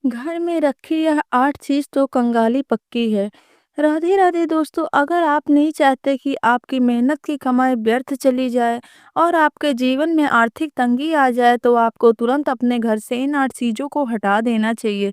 घर में रखी यह 8 चीज़ तो कंगाली पक्की है। राधे राधे दोस्तों, अगर आप नहीं चाहते कि आपकी मेहनत की कमाई व्यर्थ चली जाए और आपके जीवन में आर्थिक तंगी आ जाए, तो आपको तुरंत अपने घर से इन 8 चीज़ों को हटा देना चाहिए।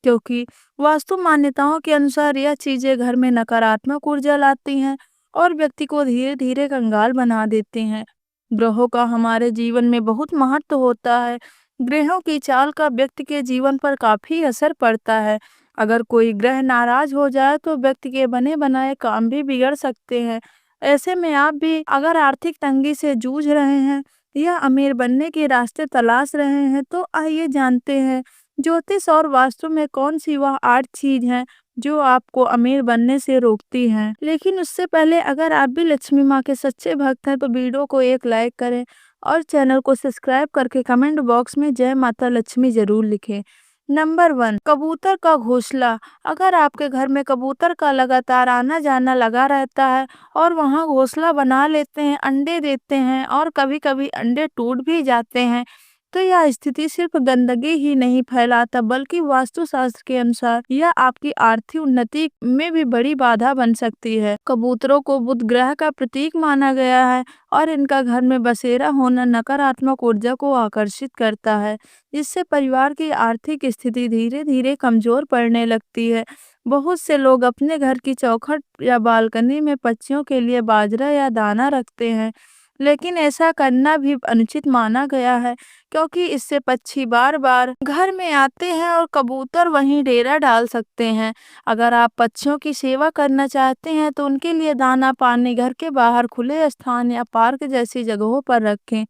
क्योंकि वास्तु मान्यताओं के अनुसार यह चीज़ें घर में नकारात्मक ऊर्जा लाती हैं और व्यक्ति को धीरे धीरे कंगाल बना देती हैं। ग्रहों का हमारे जीवन में बहुत महत्व होता है। ग्रहों की चाल का व्यक्ति के जीवन पर काफी असर पड़ता है। अगर कोई ग्रह नाराज हो जाए तो व्यक्ति के बने बनाए काम भी बिगड़ सकते हैं। ऐसे में आप भी अगर आर्थिक तंगी से जूझ रहे हैं या अमीर बनने के रास्ते तलाश रहे हैं, तो आइए जानते हैं ज्योतिष और वास्तु में कौन सी वह 8 चीज हैं जो आपको अमीर बनने से रोकती हैं। लेकिन उससे पहले अगर आप भी लक्ष्मी माँ के सच्चे भक्त हैं तो वीडियो को एक लाइक करें और चैनल को सब्सक्राइब करके कमेंट बॉक्स में जय माता लक्ष्मी जरूर लिखें। नंबर 1, कबूतर का घोंसला। अगर आपके घर में कबूतर का लगातार आना जाना लगा रहता है और वहां घोंसला बना लेते हैं, अंडे देते हैं और कभी कभी अंडे टूट भी जाते हैं, तो यह स्थिति सिर्फ गंदगी ही नहीं फैलाता बल्कि वास्तुशास्त्र के अनुसार यह आपकी आर्थिक उन्नति में भी बड़ी बाधा बन सकती है। कबूतरों को बुध ग्रह का प्रतीक माना गया है और इनका घर में बसेरा होना नकारात्मक ऊर्जा को आकर्षित करता है, जिससे परिवार की आर्थिक स्थिति धीरे धीरे कमजोर पड़ने लगती है। बहुत से लोग अपने घर की चौखट या बालकनी में पक्षियों के लिए बाजरा या दाना रखते हैं, लेकिन ऐसा करना भी अनुचित माना गया है, क्योंकि इससे पक्षी बार बार घर में आते हैं और कबूतर वहीं डेरा डाल सकते हैं। अगर आप पक्षियों की सेवा करना चाहते हैं तो उनके लिए दाना पानी घर के बाहर खुले स्थान या पार्क जैसी जगहों पर रखें।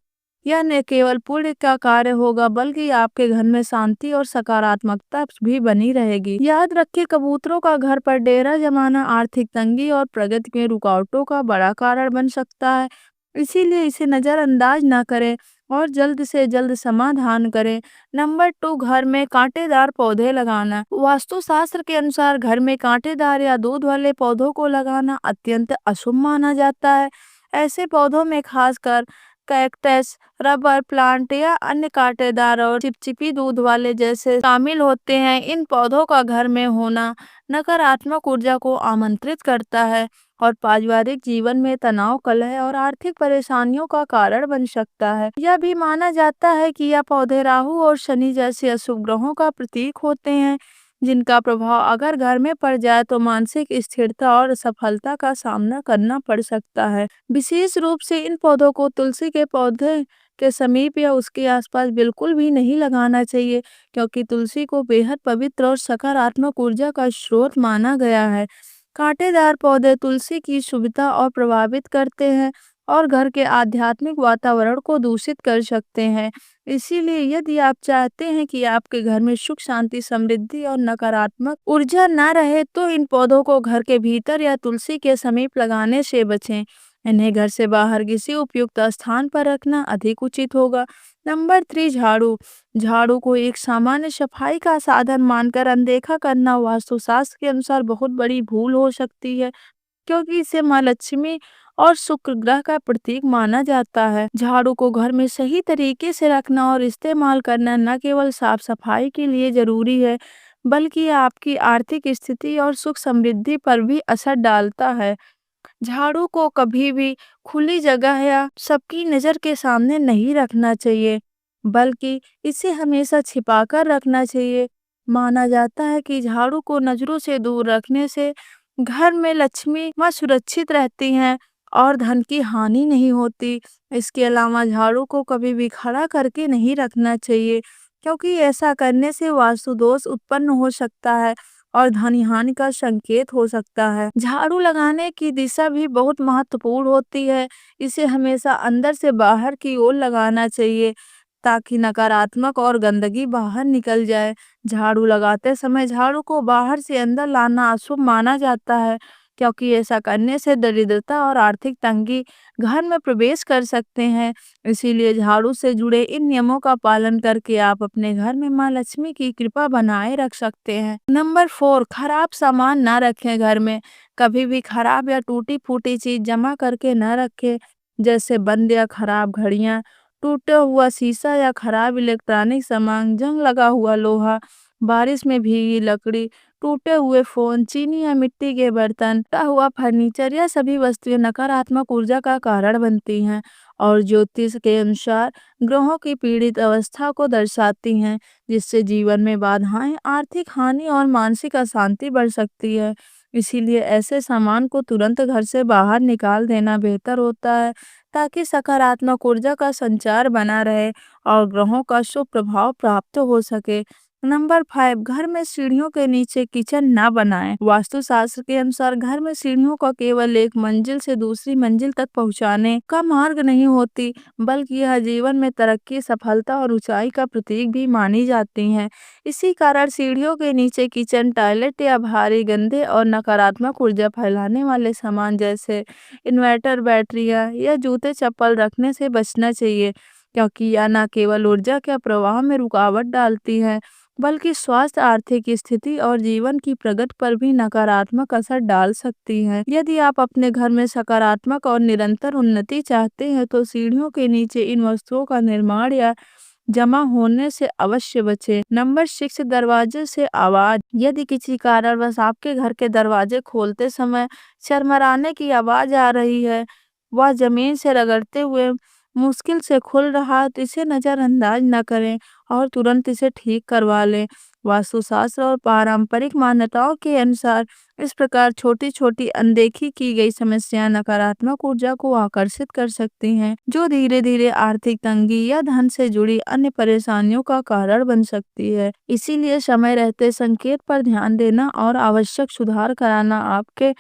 यह न केवल पुण्य का कार्य होगा बल्कि आपके घर में शांति और सकारात्मकता भी बनी रहेगी। याद रखिए, कबूतरों का घर पर डेरा जमाना आर्थिक तंगी और प्रगति में रुकावटों का बड़ा कारण बन सकता है। इसीलिए इसे नजरअंदाज ना करें और जल्द से जल्द समाधान करें। नंबर 2, घर में कांटेदार पौधे लगाना। वास्तुशास्त्र के अनुसार घर में कांटेदार या दूध वाले पौधों को लगाना अत्यंत अशुभ माना जाता है। ऐसे पौधों में खासकर कैक्टस, रबर प्लांट या अन्य कांटेदार और चिपचिपी दूध वाले जैसे शामिल होते हैं। इन पौधों का घर में होना नकारात्मक ऊर्जा को आमंत्रित करता है और पारिवारिक जीवन में तनाव, कलह और आर्थिक परेशानियों का कारण बन सकता है। यह भी माना जाता है कि यह पौधे राहु और शनि जैसे अशुभ ग्रहों का प्रतीक होते हैं, जिनका प्रभाव अगर घर में पड़ जाए तो मानसिक स्थिरता और असफलता का सामना करना पड़ सकता है। विशेष रूप से इन पौधों को तुलसी के पौधे के समीप या उसके आसपास बिल्कुल भी नहीं लगाना चाहिए, क्योंकि तुलसी को बेहद पवित्र और सकारात्मक ऊर्जा का स्रोत माना गया है। कांटेदार पौधे तुलसी की शुभता और प्रभावित करते हैं और घर के आध्यात्मिक वातावरण को दूषित कर सकते हैं। इसीलिए यदि आप चाहते हैं कि आपके घर में सुख शांति समृद्धि और नकारात्मक ऊर्जा ना रहे, तो इन पौधों को घर के भीतर या तुलसी के समीप लगाने से बचें। इन्हें घर से बाहर किसी उपयुक्त स्थान पर रखना अधिक उचित होगा। नंबर 3, झाड़ू। झाड़ू को एक सामान्य सफाई का साधन मानकर अनदेखा करना वास्तुशास्त्र के अनुसार बहुत बड़ी भूल हो सकती है, क्योंकि इसे माँ लक्ष्मी और शुक्र ग्रह का प्रतीक माना जाता है। झाड़ू को घर में सही तरीके से रखना और इस्तेमाल करना न केवल साफ सफाई के लिए जरूरी है, बल्कि आपकी आर्थिक स्थिति और सुख समृद्धि पर भी असर डालता है। झाड़ू को कभी भी खुली जगह या सबकी नज़र के सामने नहीं रखना चाहिए, बल्कि इसे हमेशा छिपाकर रखना चाहिए। माना जाता है कि झाड़ू को नजरों से दूर रखने से घर में लक्ष्मी माँ सुरक्षित रहती हैं और धन की हानि नहीं होती। इसके अलावा झाड़ू को कभी भी खड़ा करके नहीं रखना चाहिए, क्योंकि ऐसा करने से वास्तु दोष उत्पन्न हो सकता है और धन हानि का संकेत हो सकता है। झाड़ू लगाने की दिशा भी बहुत महत्वपूर्ण होती है। इसे हमेशा अंदर से बाहर की ओर लगाना चाहिए, ताकि नकारात्मक और गंदगी बाहर निकल जाए। झाड़ू लगाते समय झाड़ू को बाहर से अंदर लाना अशुभ माना जाता है, क्योंकि ऐसा करने से दरिद्रता और आर्थिक तंगी घर में प्रवेश कर सकते हैं। इसीलिए झाड़ू से जुड़े इन नियमों का पालन करके आप अपने घर में माँ लक्ष्मी की कृपा बनाए रख सकते हैं। नंबर 4, खराब सामान ना रखें घर में। कभी भी खराब या टूटी फूटी चीज जमा करके न रखें, जैसे बंद या खराब घड़ियां, टूटा हुआ शीशा या खराब इलेक्ट्रॉनिक सामान, जंग लगा हुआ लोहा। बारिश में भीगी लकड़ी, टूटे हुए फ़ोन, चीनी या मिट्टी के बर्तन, टूटा हुआ फर्नीचर, यह सभी वस्तुएं नकारात्मक ऊर्जा का कारण बनती हैं और ज्योतिष के अनुसार ग्रहों की पीड़ित अवस्था को दर्शाती हैं, जिससे जीवन में बाधाएं, आर्थिक हानि और मानसिक अशांति बढ़ सकती है। इसीलिए ऐसे सामान को तुरंत घर से बाहर निकाल देना बेहतर होता है, ताकि सकारात्मक ऊर्जा का संचार बना रहे और ग्रहों का शुभ प्रभाव प्राप्त हो सके। नंबर 5, घर में सीढ़ियों के नीचे किचन ना बनाएं। वास्तुशास्त्र के अनुसार घर में सीढ़ियों का केवल एक मंजिल से दूसरी मंजिल तक पहुंचाने का मार्ग नहीं होती, बल्कि यह जीवन में तरक्की, सफलता और ऊंचाई का प्रतीक भी मानी जाती हैं। इसी कारण सीढ़ियों के नीचे किचन, टॉयलेट या भारी गंदे और नकारात्मक ऊर्जा फैलाने वाले सामान जैसे इन्वर्टर, बैटरियां या जूते चप्पल रखने से बचना चाहिए, क्योंकि यह न केवल ऊर्जा के प्रवाह में रुकावट डालती है, बल्कि स्वास्थ्य, आर्थिक स्थिति और जीवन की प्रगति पर भी नकारात्मक असर डाल सकती हैं। यदि आप अपने घर में सकारात्मक और निरंतर उन्नति चाहते हैं, तो सीढ़ियों के नीचे इन वस्तुओं का निर्माण या जमा होने से अवश्य बचें। नंबर 6, दरवाजे से आवाज। यदि किसी कारणवश आपके घर के दरवाजे खोलते समय चरमराने की आवाज आ रही है, वह जमीन से रगड़ते हुए मुश्किल से खुल रहा है, तो इसे नजरअंदाज न करें और तुरंत इसे ठीक करवा लें। वास्तुशास्त्र और पारंपरिक मान्यताओं के अनुसार इस प्रकार छोटी छोटी अनदेखी की गई समस्याएं नकारात्मक ऊर्जा को आकर्षित कर सकती हैं, जो धीरे धीरे आर्थिक तंगी या धन से जुड़ी अन्य परेशानियों का कारण बन सकती है। इसीलिए समय रहते संकेत पर ध्यान देना और आवश्यक सुधार कराना आपके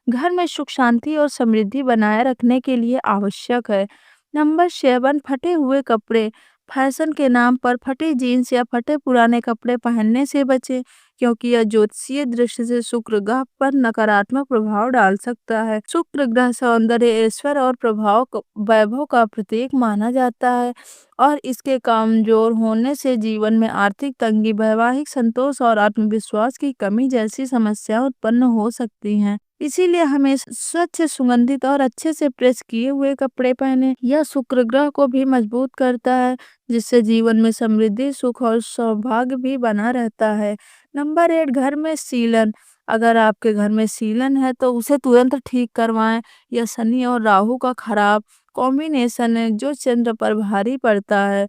घर में सुख, शांति और समृद्धि बनाए रखने के लिए आवश्यक है। नंबर 7, फटे हुए कपड़े। फैशन के नाम पर फटे जीन्स या फटे पुराने कपड़े पहनने से बचें, क्योंकि यह ज्योतिषीय दृष्टि से शुक्र ग्रह पर नकारात्मक प्रभाव डाल सकता है। शुक्र ग्रह सौंदर्य, ऐश्वर्य और वैभव का प्रतीक माना जाता है और इसके कमजोर होने से जीवन में आर्थिक तंगी, वैवाहिक संतोष और आत्मविश्वास की कमी जैसी समस्याएं उत्पन्न हो सकती हैं। इसीलिए हमें स्वच्छ, सुगंधित और अच्छे से प्रेस किए हुए कपड़े पहने। यह शुक्र ग्रह को भी मजबूत करता है, जिससे जीवन में समृद्धि, सुख और सौभाग्य भी बना रहता है। नंबर 8, घर में सीलन। अगर आपके घर में सीलन है तो उसे तुरंत ठीक करवाएं। यह शनि और राहु का खराब कॉम्बिनेशन है, जो चंद्र पर भारी पड़ता है।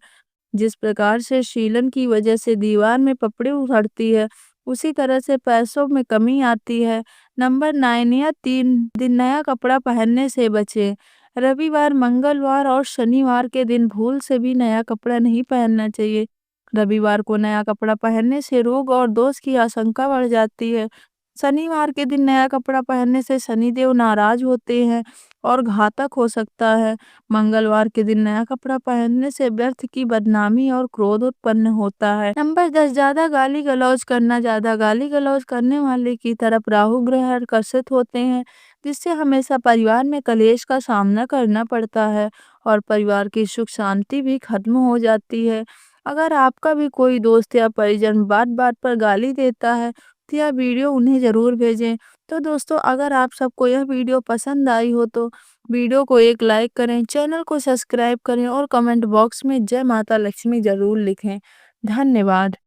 जिस प्रकार से शीलन की वजह से दीवार में पपड़ी उखड़ती है, उसी तरह से पैसों में कमी आती है। नंबर 9, या 3 दिन नया कपड़ा पहनने से बचें। रविवार, मंगलवार और शनिवार के दिन भूल से भी नया कपड़ा नहीं पहनना चाहिए। रविवार को नया कपड़ा पहनने से रोग और दोष की आशंका बढ़ जाती है। शनिवार के दिन नया कपड़ा पहनने से शनिदेव नाराज होते हैं और घातक हो सकता है। मंगलवार के दिन नया कपड़ा पहनने से व्यर्थ की बदनामी और क्रोध उत्पन्न होता है। नंबर 10, ज्यादा गाली गलौज करना। ज्यादा गाली गलौज करने वाले की तरफ राहु ग्रह आकर्षित होते हैं, जिससे हमेशा परिवार में कलेश का सामना करना पड़ता है और परिवार की सुख शांति भी खत्म हो जाती है। अगर आपका भी कोई दोस्त या परिजन बात बात पर गाली देता है, तो यह वीडियो उन्हें ज़रूर भेजें। तो दोस्तों, अगर आप सबको यह वीडियो पसंद आई हो तो वीडियो को एक लाइक करें, चैनल को सब्सक्राइब करें और कमेंट बॉक्स में जय माता लक्ष्मी ज़रूर लिखें। धन्यवाद।